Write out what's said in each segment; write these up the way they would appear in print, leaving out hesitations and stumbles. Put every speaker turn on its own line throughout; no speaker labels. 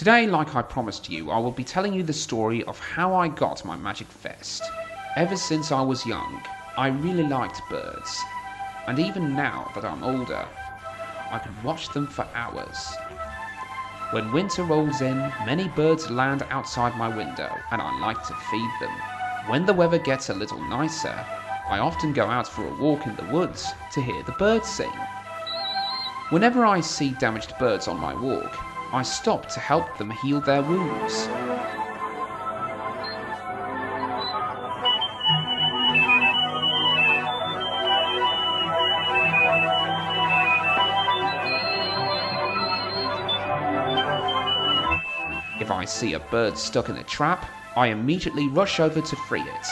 Today, like I promised you, I will be telling you the story of how I got my magic vest. Ever since I was young, I really liked birds, and even now that I'm older, I could watch them for hours. When winter rolls in, many birds land outside my window, and I like to feed them. When the weather gets a little nicer, I often go out for a walk in the woods to hear the birds sing. Whenever I see damaged birds on my walk, I stop to help them heal their wounds. If I see a bird stuck in a trap, I immediately rush over to free it.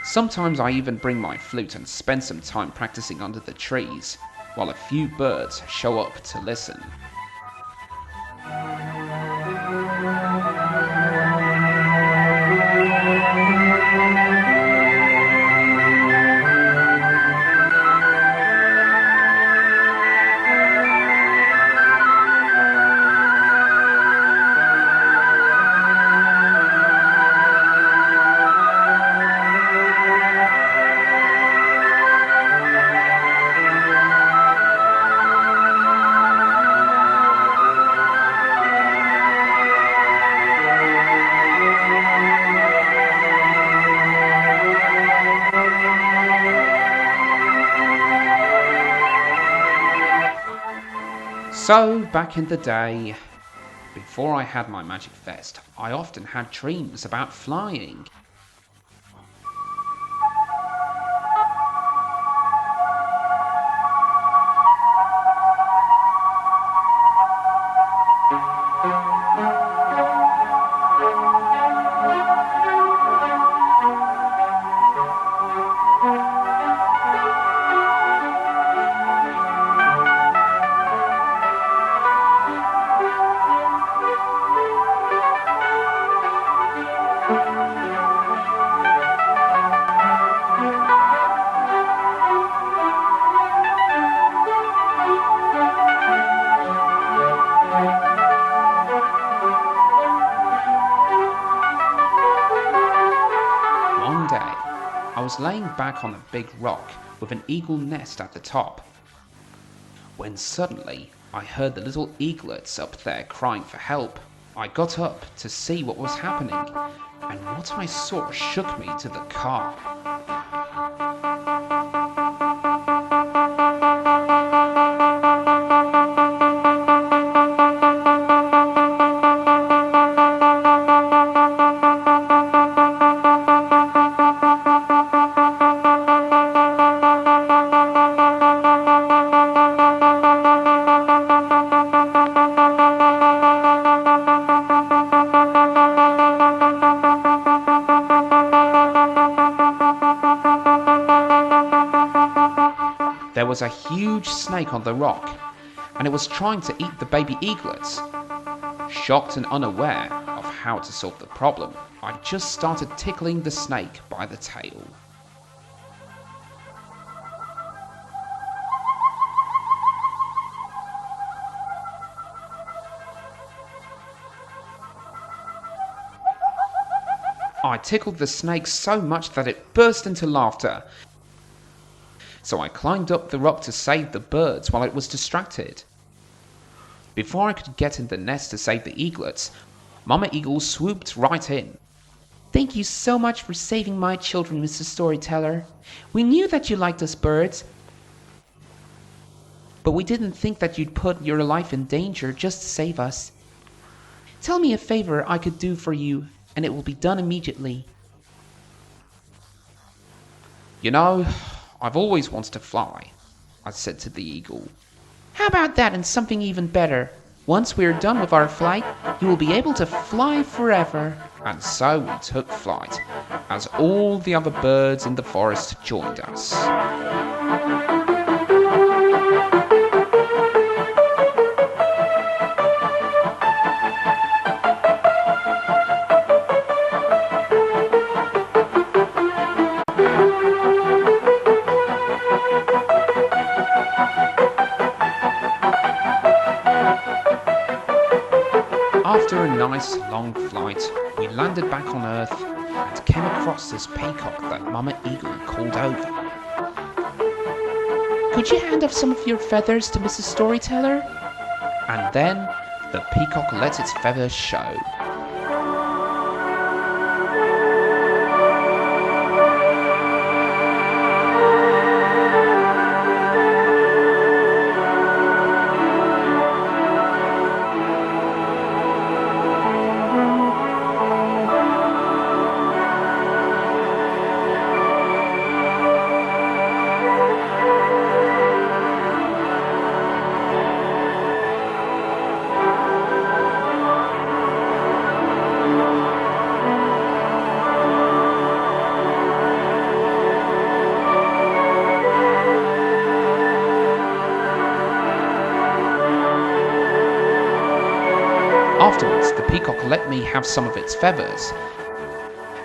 Sometimes I even bring my flute and spend some time practicing under the trees, while a few birds show up to listen. So, back in the day, before I had my magic vest, I often had dreams about flying. One day, I was laying back on a big rock with an eagle nest at the top, when suddenly I heard the little eaglets up there crying for help. I got up to see what was happening, and what I saw shook me to the core. There was a huge snake on the rock, and it was trying to eat the baby eaglets. Shocked and unaware of how to solve the problem, I just started tickling the snake by the tail. I tickled the snake so much that it burst into laughter. So I climbed up the rock to save the birds while it was distracted. Before I could get in the nest to save the eaglets, Mama Eagle swooped right in.
Thank you so much for saving my children, Mr. Storyteller. We knew that you liked us birds, but we didn't think that you'd put your life in danger just to save us. Tell me a favor I could do for you, and it will be done immediately.
You know, I've always wanted to fly, I said to the eagle.
How about that and something even better? Once we're done with our flight, you will be able to fly forever.
And so we took flight, as all the other birds in the forest joined us. nice long flight, we landed back on Earth and came across this peacock that Mama Eagle called over.
Could you hand off some of your feathers to Mrs. Storyteller?
And then the peacock let its feathers show. Afterwards, the peacock let me have some of its feathers,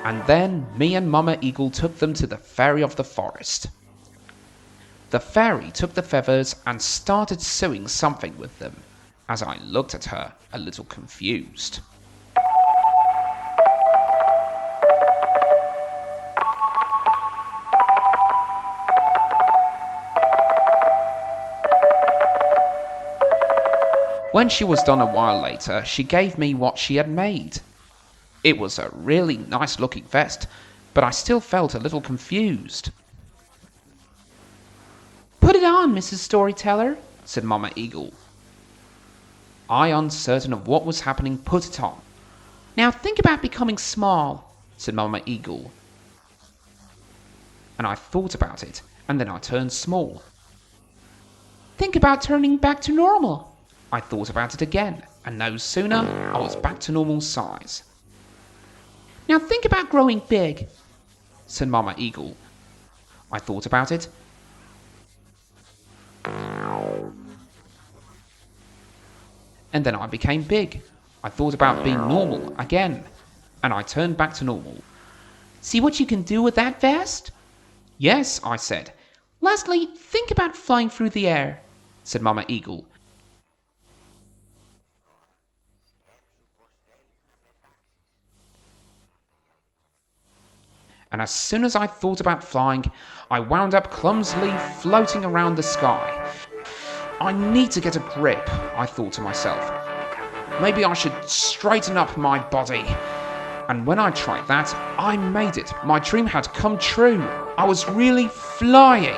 and then me and Mama Eagle took them to the fairy of the forest. The fairy took the feathers and started sewing something with them, as I looked at her, a little confused. When she was done a while later, she gave me what she had made. It was a really nice looking vest, but I still felt a little confused.
Put it on, Mrs. Storyteller,
said Mama Eagle. I, uncertain of what was happening, put it on.
Now think about becoming small,
said Mama Eagle. And I thought about it, and then I turned small.
Think about turning back to normal.
I thought about it again, and no sooner I was back to normal size.
Now think about growing big,
said Mama Eagle. I thought about it. And then I became big. I thought about being normal again, and I turned back to normal.
See what you can do with that vest?
Yes, I said.
Lastly, think about flying through the air,
said Mama Eagle. And as soon as I thought about flying, I wound up clumsily floating around the sky. I need to get a grip, I thought to myself. Maybe I should straighten up my body. And when I tried that, I made it. My dream had come true. I was really flying.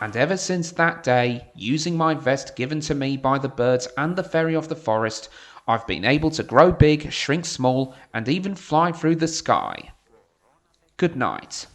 And ever since that day, using my vest given to me by the birds and the fairy of the forest, I've been able to grow big, shrink small, and even fly through the sky. Good night.